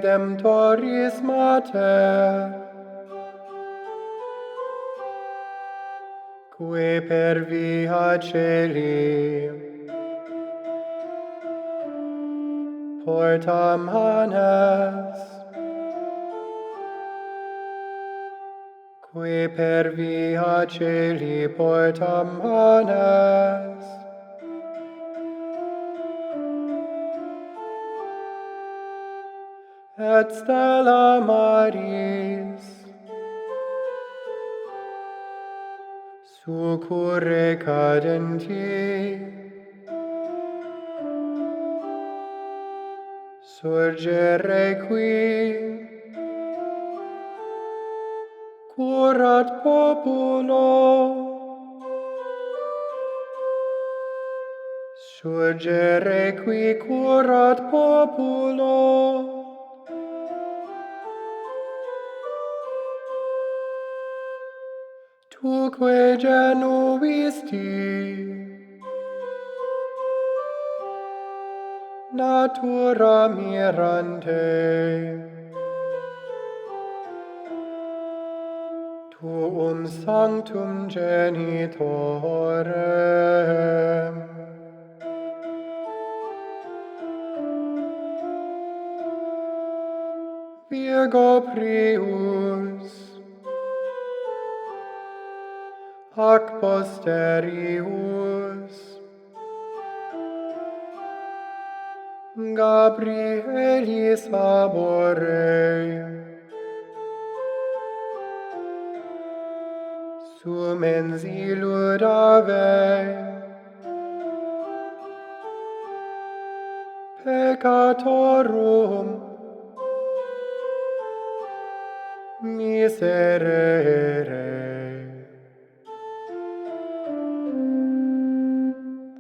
Redemptoris Mater, qui per via celi portam manes, qui per via celi portam manes, et stella maris, succurre cadenti, surgere qui, curat populo, surgere qui curat populo, tuque genuisti, natura mirante, tuum sanctum genitorem, Virgo prius, ac posterius, Gabrielis labore, sumens illud ave, peccatorum miserere,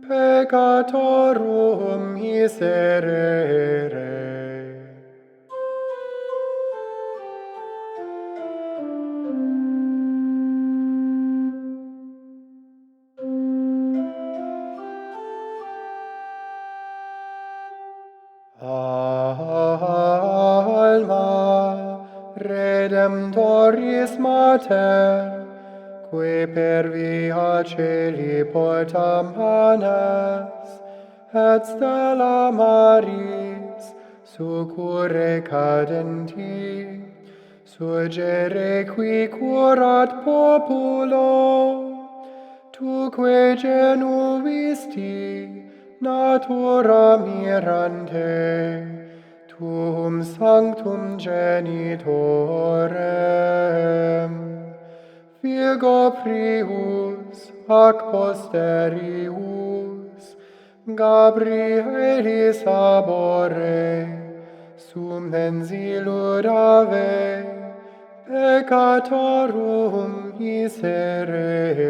peccatorum miserere. Alma Redemptoris Mater, qui per via celi portam manes, et stella maris, succurre cadenti, surgere qui curat populo, tuque genuisti, natura mirante, tuum sanctum genitorem, Virgo prius, ac posterius, Gabrielis labore, sumens illud ave, peccatorum miserere.